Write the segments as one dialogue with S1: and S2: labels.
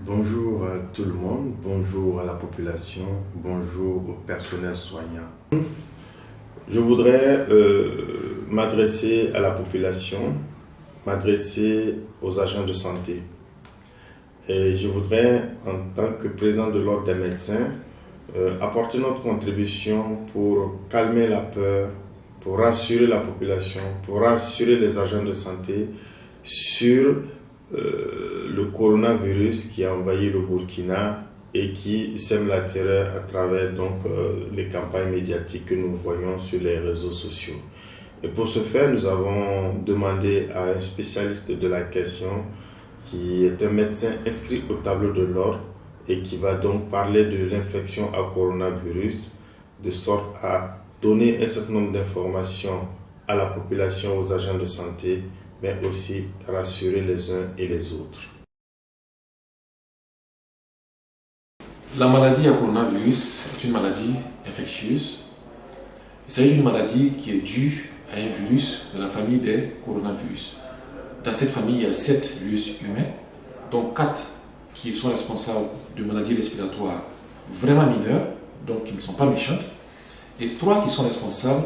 S1: Bonjour à tout le monde, bonjour à la population, bonjour au personnel soignant. Je voudrais m'adresser à la population, m'adresser aux agents de santé. Et je voudrais, en tant que président de l'Ordre des médecins, apporter notre contribution pour calmer la peur, pour rassurer la population, pour rassurer les agents de santé sur le coronavirus qui a envahi le Burkina et qui sème la terreur à travers les campagnes médiatiques que nous voyons sur les réseaux sociaux. Et pour ce faire, nous avons demandé à un spécialiste de la question qui est un médecin inscrit au tableau de l'ordre et qui va donc parler de l'infection à coronavirus de sorte à donner un certain nombre d'informations à la population, aux agents de santé, mais aussi rassurer les uns et les autres.
S2: La maladie à coronavirus est une maladie infectieuse. Il s'agit d'une maladie qui est due à un virus de la famille des coronavirus. Dans cette famille, il y a 7 virus humains, dont 4 qui sont responsables de maladies respiratoires vraiment mineures, donc qui ne sont pas méchantes, et 3 qui sont responsables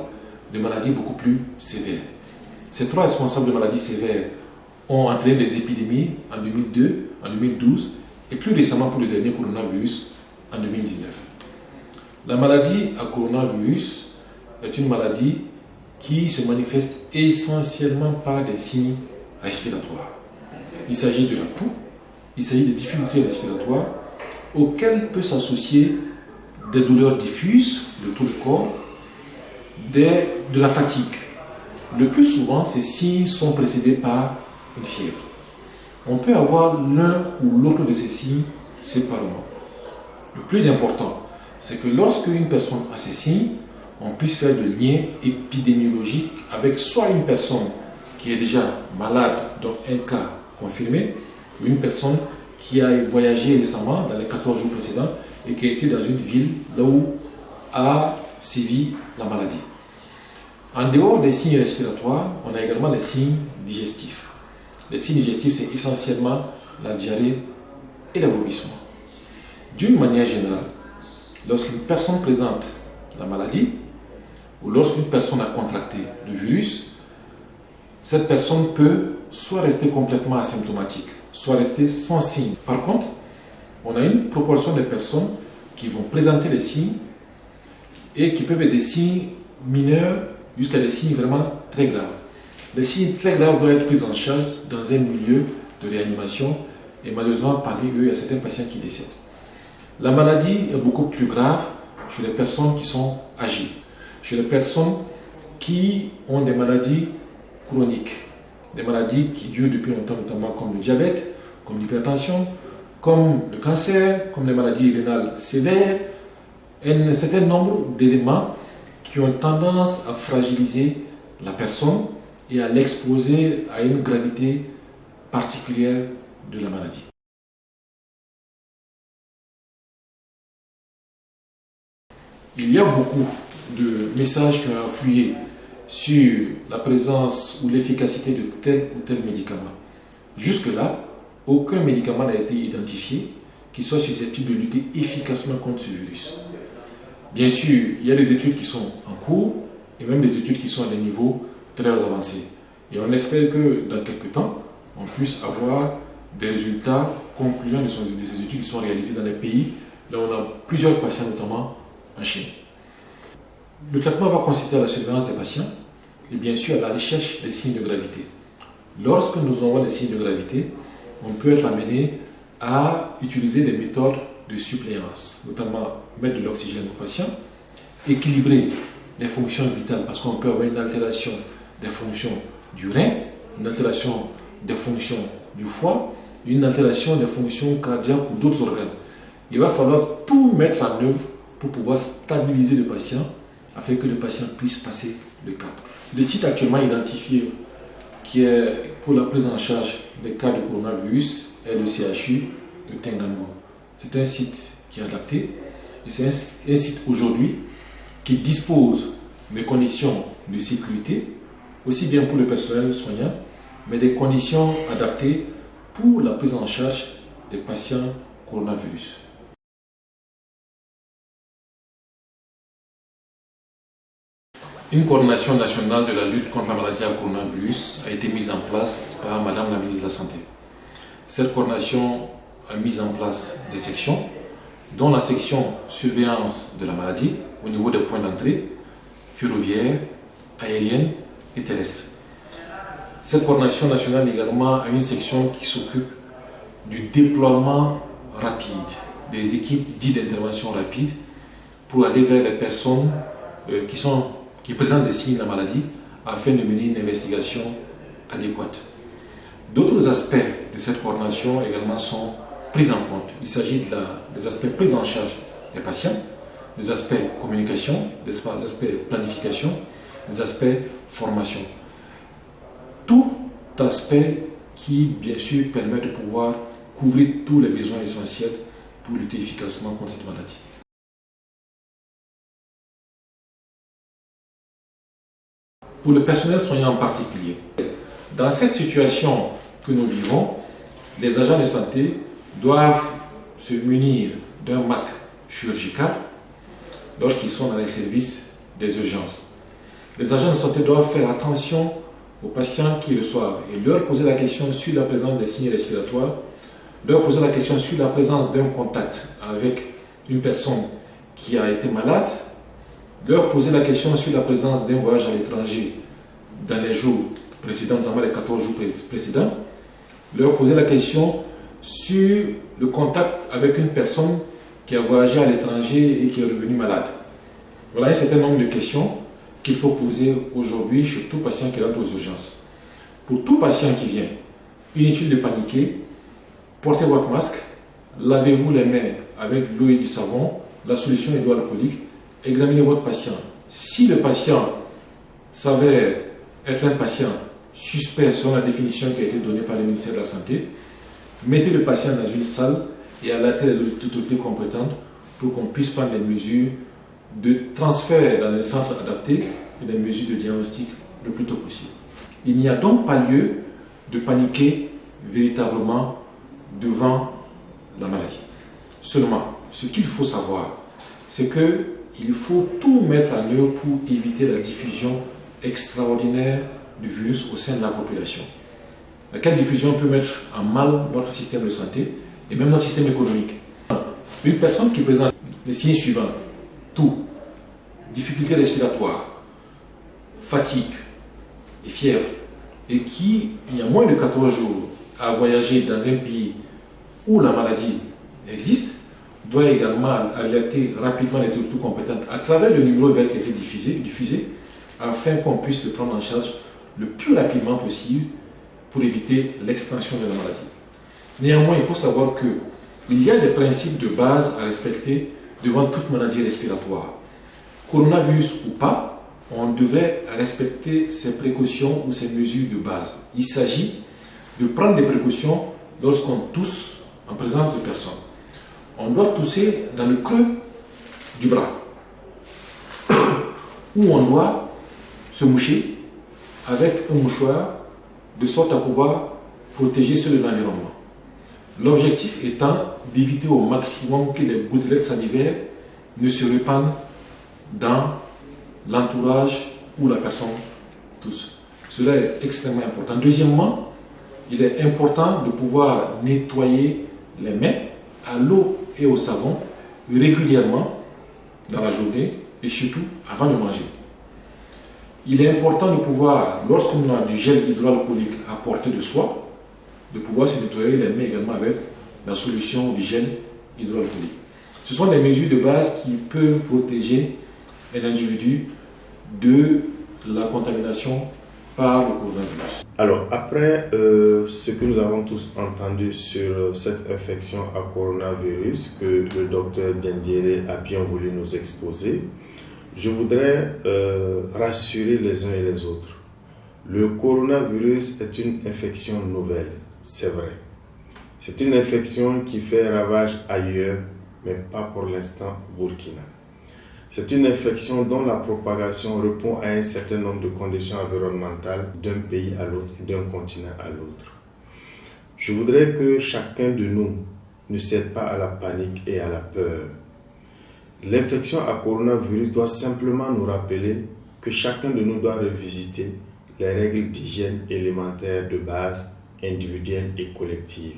S2: de maladies beaucoup plus sévères. Ces 3 responsables de maladies sévères ont entraîné des épidémies en 2002, en 2012 et plus récemment pour le dernier coronavirus en 2019. La maladie à coronavirus est une maladie qui se manifeste essentiellement par des signes respiratoires. Il s'agit de la toux, il s'agit des difficultés respiratoires auxquelles peut s'associer des douleurs diffuses de tout le corps, de la fatigue. Le plus souvent, ces signes sont précédés par une fièvre. On peut avoir l'un ou l'autre de ces signes séparément. Le plus important, c'est que lorsque une personne a ces signes, on puisse faire de liens épidémiologiques avec soit une personne qui est déjà malade, donc un cas confirmé, ou une personne qui a voyagé récemment dans les 14 jours précédents et qui a été dans une ville là où a sévi la maladie. En dehors des signes respiratoires, on a également les signes digestifs. Les signes digestifs, c'est essentiellement la diarrhée et le vomissement. D'une manière générale, lorsqu'une personne présente la maladie ou lorsqu'une personne a contracté le virus, cette personne peut soit rester complètement asymptomatique, soit rester sans signe. Par contre, on a une proportion de personnes qui vont présenter les signes et qui peuvent être des signes mineurs jusqu'à des signes vraiment très graves. Les signes très graves doivent être pris en charge dans un milieu de réanimation et malheureusement parmi eux, il y a certains patients qui décèdent. La maladie est beaucoup plus grave chez les personnes qui sont âgées, chez les personnes qui ont des maladies chroniques, des maladies qui durent depuis longtemps, notamment comme le diabète, comme l'hypertension, comme le cancer, comme les maladies rénales sévères, et un certain nombre d'éléments qui ont tendance à fragiliser la personne et à l'exposer à une gravité particulière de la maladie. Il y a beaucoup de messages qui ont influé sur la présence ou l'efficacité de tel ou tel médicament. Jusque-là, aucun médicament n'a été identifié qui soit susceptible de lutter efficacement contre ce virus. Bien sûr, il y a des études qui sont en cours et même des études qui sont à des niveaux très avancés. Et on espère que dans quelques temps, on puisse avoir des résultats concluants de ces études qui sont réalisées dans les pays là où on a plusieurs patients, notamment en Chine. Le traitement va consister à la surveillance des patients et bien sûr à la recherche des signes de gravité. Lorsque nous avons des signes de gravité, on peut être amené à utiliser des méthodes de suppléance, notamment mettre de l'oxygène au patient, équilibrer les fonctions vitales parce qu'on peut avoir une altération des fonctions du rein, une altération des fonctions du foie, une altération des fonctions cardiaques ou d'autres organes. Il va falloir tout mettre en œuvre pour pouvoir stabiliser le patient afin que le patient puisse passer le cap. Le site actuellement identifié qui est pour la prise en charge des cas de coronavirus est le CHU de Tengango. C'est un site qui est adapté et c'est un site aujourd'hui qui dispose des conditions de sécurité, aussi bien pour le personnel soignant, mais des conditions adaptées pour la prise en charge des patients coronavirus. Une coordination nationale de la lutte contre la maladie à coronavirus a été mise en place par Madame la ministre de la Santé. Cette coordination a mis en place des sections, dont la section surveillance de la maladie au niveau des points d'entrée, ferroviaires, aériennes et terrestres. Cette coordination nationale également a une section qui s'occupe du déploiement rapide, des équipes dites d'intervention rapide pour aller vers les personnes qui présentent des signes de la maladie afin de mener une investigation adéquate. D'autres aspects de cette coordination également sont pris en compte. Il s'agit des aspects prise en charge des patients, des aspects communication, des aspects planification, des aspects formation. Tout aspect qui, bien sûr, permet de pouvoir couvrir tous les besoins essentiels pour lutter efficacement contre cette maladie. Pour le personnel soignant en particulier, dans cette situation que nous vivons, les agents de santé doivent se munir d'un masque chirurgical lorsqu'ils sont dans les services des urgences. Les agents de santé doivent faire attention aux patients qui reçoivent et leur poser la question sur la présence des signes respiratoires, leur poser la question sur la présence d'un contact avec une personne qui a été malade, leur poser la question sur la présence d'un voyage à l'étranger dans les jours précédents, notamment les 14 jours précédents, leur poser la question sur le contact avec une personne qui a voyagé à l'étranger et qui est revenue malade. Voilà un certain nombre de questions qu'il faut poser aujourd'hui chez tout patient qui rentre aux urgences. Pour tout patient qui vient, inutile de paniquer, portez votre masque, lavez-vous les mains avec de l'eau et du savon, la solution hydroalcoolique, examinez votre patient. Si le patient s'avère être un patient suspect selon la définition qui a été donnée par le ministère de la Santé, mettez le patient dans une salle et alertez les autorités compétentes pour qu'on puisse prendre des mesures de transfert dans un centre adapté et des mesures de diagnostic le plus tôt possible. Il n'y a donc pas lieu de paniquer véritablement devant la maladie. Seulement, ce qu'il faut savoir, c'est qu'il faut tout mettre en œuvre pour éviter la diffusion extraordinaire du virus au sein de la population. Laquelle diffusion peut mettre en mal notre système de santé et même notre système économique. Une personne qui présente les signes suivants, tout, difficulté respiratoire, fatigue et fièvre, et qui, il y a moins de 14 jours, a voyagé dans un pays où la maladie existe, doit également alerter rapidement les autorités compétentes à travers le numéro vert qui a été diffusé afin qu'on puisse le prendre en charge le plus rapidement possible pour éviter l'extension de la maladie. Néanmoins, il faut savoir qu'il y a des principes de base à respecter devant toute maladie respiratoire. Coronavirus ou pas, on devrait respecter ces précautions ou ces mesures de base. Il s'agit de prendre des précautions lorsqu'on tousse en présence de personnes. On doit tousser dans le creux du bras, où on doit se moucher avec un mouchoir de sorte à pouvoir protéger ceux de l'environnement. L'objectif étant d'éviter au maximum que les gouttelettes salivaires ne se répandent dans l'entourage où la personne tousse. Cela est extrêmement important. Deuxièmement, il est important de pouvoir nettoyer les mains à l'eau et au savon régulièrement dans la journée et surtout avant de manger. Il est important de pouvoir, lorsqu'on a du gel hydroalcoolique à portée de soi, de pouvoir se nettoyer les mains également avec la solution du gel hydroalcoolique. Ce sont des mesures de base qui peuvent protéger un individu de la contamination par le coronavirus.
S1: Alors, après ce que nous avons tous entendu sur cette infection à coronavirus que le docteur Diendéré a bien voulu nous exposer, je voudrais rassurer les uns et les autres. Le coronavirus est une infection nouvelle, c'est vrai. C'est une infection qui fait ravage ailleurs, mais pas pour l'instant au Burkina. C'est une infection dont la propagation répond à un certain nombre de conditions environnementales d'un pays à l'autre et d'un continent à l'autre. Je voudrais que chacun de nous ne cède pas à la panique et à la peur. L'infection à coronavirus doit simplement nous rappeler que chacun de nous doit revisiter les règles d'hygiène élémentaires de base, individuelles et collectives.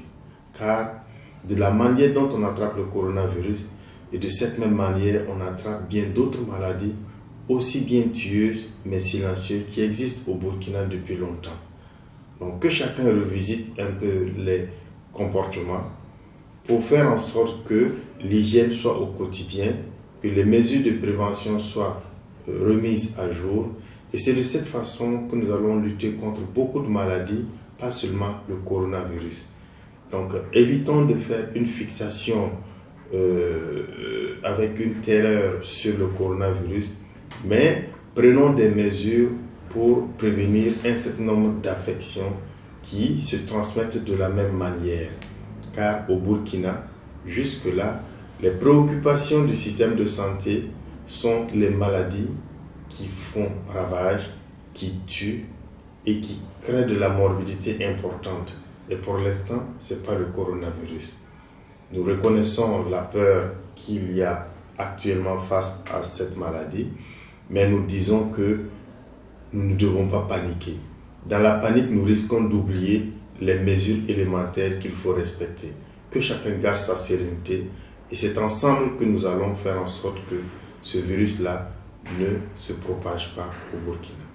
S1: Car de la manière dont on attrape le coronavirus, et de cette même manière, on attrape bien d'autres maladies, aussi bien tueuses mais silencieuses, qui existent au Burkina depuis longtemps. Donc que chacun revisite un peu les comportements pour faire en sorte que l'hygiène soit au quotidien, que les mesures de prévention soient remises à jour. Et c'est de cette façon que nous allons lutter contre beaucoup de maladies, pas seulement le coronavirus. Donc évitons de faire une fixation avec une terreur sur le coronavirus, mais prenons des mesures pour prévenir un certain nombre d'affections qui se transmettent de la même manière. Car au Burkina, jusque-là, les préoccupations du système de santé sont les maladies qui font ravage, qui tuent et qui créent de la morbidité importante. Et pour l'instant, ce n'est pas le coronavirus. Nous reconnaissons la peur qu'il y a actuellement face à cette maladie, mais nous disons que nous ne devons pas paniquer. Dans la panique, nous risquons d'oublier les mesures élémentaires qu'il faut respecter. Que chacun garde sa sérénité et c'est ensemble que nous allons faire en sorte que ce virus-là ne se propage pas au Burkina.